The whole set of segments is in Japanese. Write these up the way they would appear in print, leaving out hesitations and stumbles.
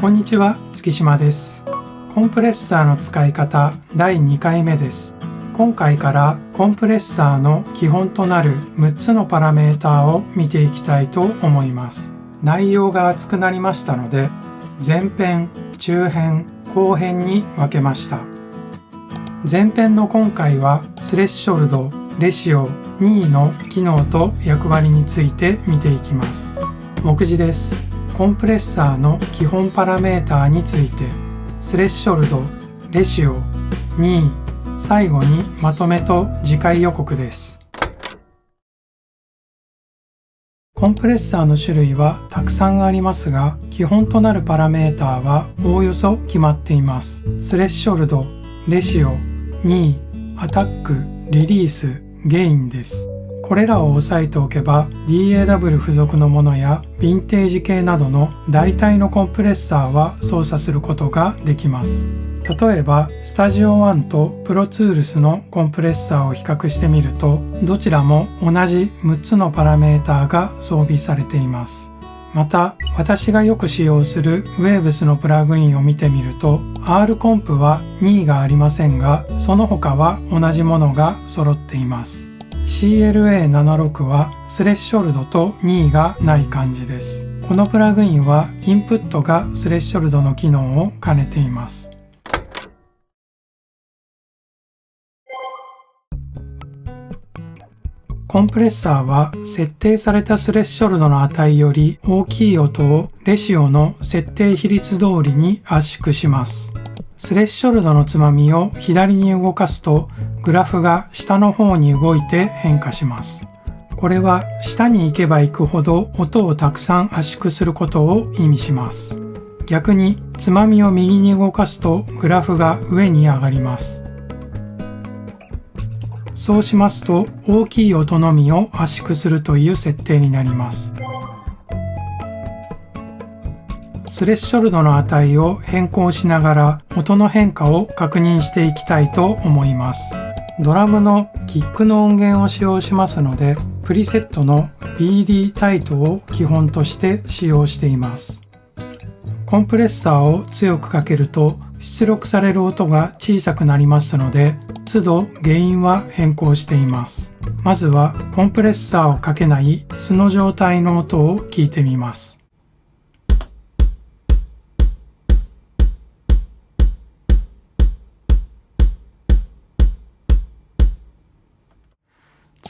こんにちは、月島です。コンプレッサーの使い方第2回目です。今回からコンプレッサーの基本となる6つのパラメータを見ていきたいと思います。内容が厚くなりましたので、前編、中編、後編に分けました。前編の今回はスレッショルド、レシオ、任意の機能と役割について見ていきます。目次です。コンプレッサーの基本パラメータについて、スレッショルド、レシオ、任意、最後にまとめと次回予告です。コンプレッサーの種類はたくさんありますが、基本となるパラメータはおおよそ決まっています。スレッショルド、レシオ、任意、アタック、リリース、ゲインです。これらを押さえておけば DAW 付属のものやヴィンテージ系などの大体のコンプレッサーは操作することができます。例えばスタジオ1とプロツールスのコンプレッサーを比較してみると、どちらも同じ6つのパラメータが装備されています。また私がよく使用する Waves のプラグインを見てみると R コンプは任意がありませんが、その他は同じものが揃っています。CLA76 はスレッショルドと任意がない感じです。このプラグインはインプットがスレッショルドの機能を兼ねています。コンプレッサーは設定されたスレッショルドの値より大きい音をレシオの設定比率通りに圧縮します。スレッショルドのつまみを左に動かすとグラフが下の方に動いて変化します。これは下に行けば行くほど音をたくさん圧縮することを意味します。逆につまみを右に動かすとグラフが上に上がります。そうしますと大きい音のみを圧縮するという設定になります。スレッショルドの値を変更しながら音の変化を確認していきたいと思います。ドラムのキックの音源を使用しますので、プリセットの BD タイトを基本として使用しています。コンプレッサーを強くかけると出力される音が小さくなりますので、都度原因は変更しています。まずはコンプレッサーをかけない素の状態の音を聞いてみます。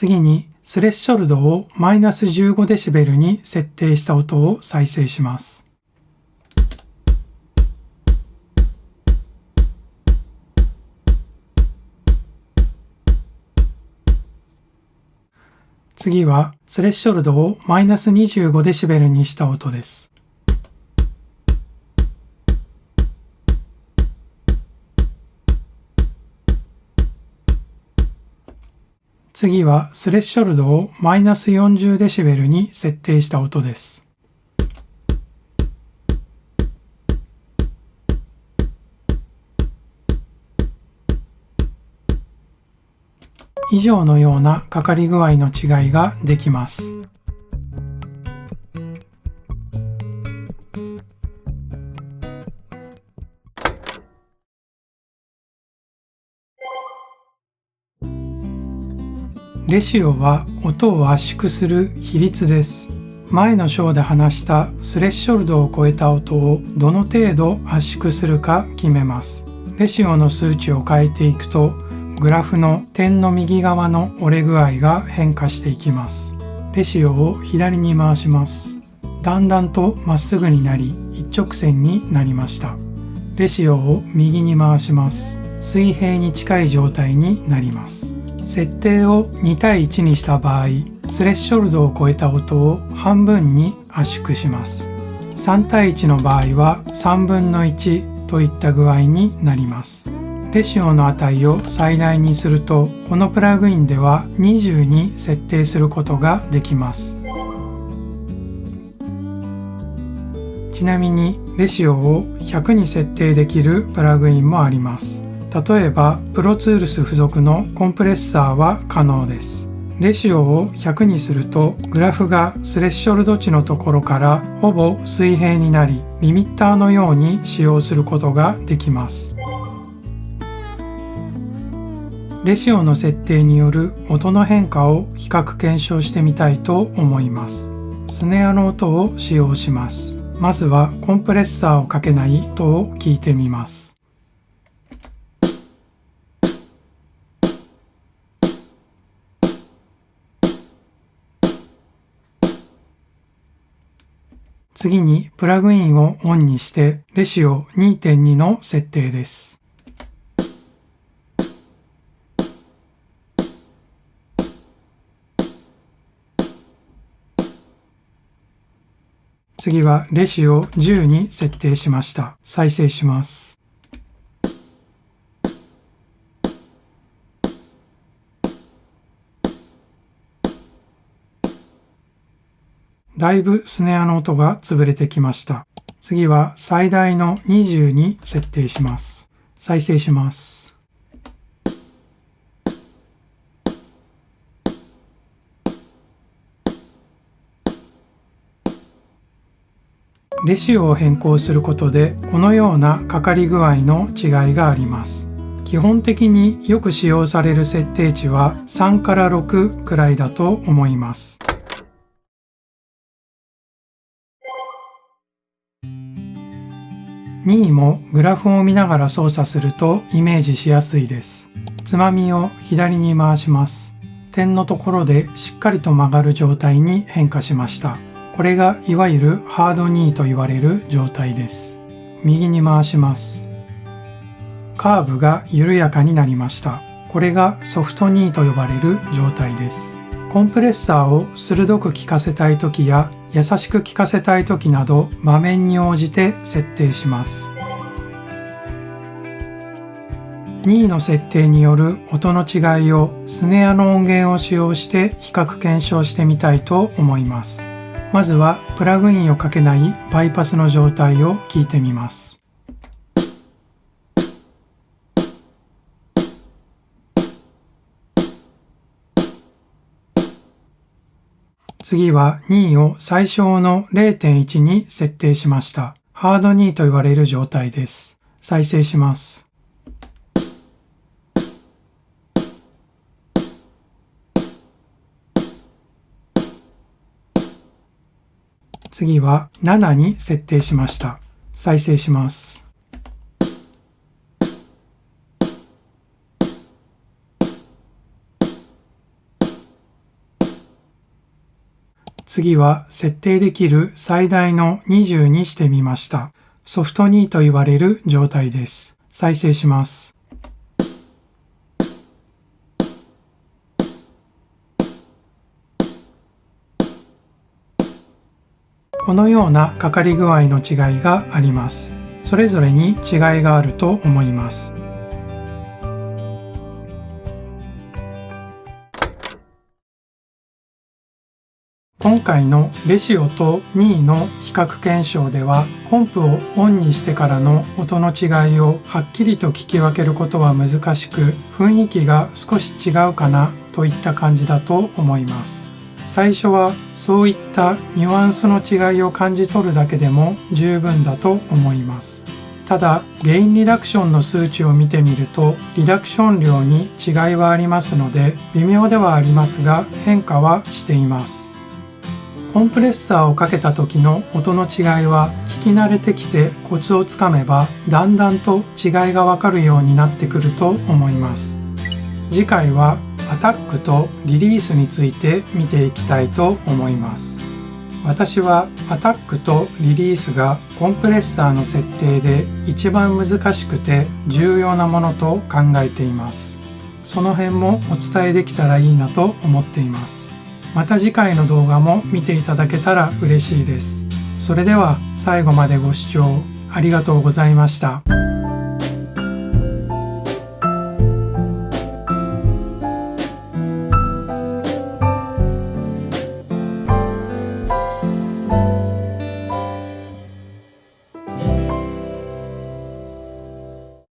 次にスレッショルドをマイナス15デシベルに設定した音を再生します。次はスレッショルドをマイナス25デシベルにした音です。次はスレッショルドをマイナス40デシベルに設定した音です。以上のようなかかり具合の違いができます。レシオは音を圧縮する比率です。前の章で話したスレッショルドを超えた音をどの程度圧縮するか決めます。レシオの数値を変えていくと、グラフの点の右側の折れ具合が変化していきます。レシオを左に回します。だんだんとまっすぐになり、一直線になりました。レシオを右に回します。水平に近い状態になります。設定を2対1にした場合、スレッショルドを超えた音を半分に圧縮します。3対1の場合は3分の1といった具合になります。レシオの値を最大にすると、このプラグインでは20に設定することができます。ちなみにレシオを100に設定できるプラグインもあります。例えばプロツールス付属のコンプレッサーは可能です。レシオを100にするとグラフがスレッショルド値のところからほぼ水平になり、リミッターのように使用することができます。レシオの設定による音の変化を比較検証してみたいと思います。スネアの音を使用します。まずはコンプレッサーをかけない音を聞いてみます。次にプラグインをオンにしてレシオ 2.2 の設定です。次はレシオ10に設定しました。再生します。だいぶスネアの音が潰れてきました。次は最大の20に設定します。再生します。レシオを変更することでこのようなかかり具合の違いがあります。基本的によく使用される設定値は3から6くらいだと思います。2位もグラフを見ながら操作するとイメージしやすいです。つまみを左に回します。点のところでしっかりと曲がる状態に変化しました。これがいわゆるハードニーと言われる状態です。右に回します。カーブが緩やかになりました。これがソフトニーと呼ばれる状態です。コンプレッサーを鋭く効かせたいときや優しく効かせたいときなど場面に応じて設定します。2位の設定による音の違いをスネアの音源を使用して比較検証してみたいと思います。まずはプラグインをかけないバイパスの状態を聞いてみます。次は2位を最小の 0.1 に設定しました。ハード2と言われる状態です。再生します。次は7に設定しました。再生します。次は設定できる最大の20にしてみました。ソフト2と言われる状態です。再生します。このようなかかり具合の違いがあります。それぞれに違いがあると思います。今回のレシオと2位の比較検証では、コンプをオンにしてからの音の違いをはっきりと聞き分けることは難しく、雰囲気が少し違うかなといった感じだと思います。最初はそういったニュアンスの違いを感じ取るだけでも十分だと思います。ただ、ゲインリダクションの数値を見てみると、リダクション量に違いはありますので、微妙ではありますが変化はしています。コンプレッサーをかけた時の音の違いは聞き慣れてきてコツをつかめばだんだんと違いがわかるようになってくると思います。次回はアタックとリリースについて見ていきたいと思います。私はアタックとリリースがコンプレッサーの設定で一番難しくて重要なものと考えています。その辺もお伝えできたらいいなと思っています。また次回の動画も見ていただけたら嬉しいです。それでは最後までご視聴ありがとうございました。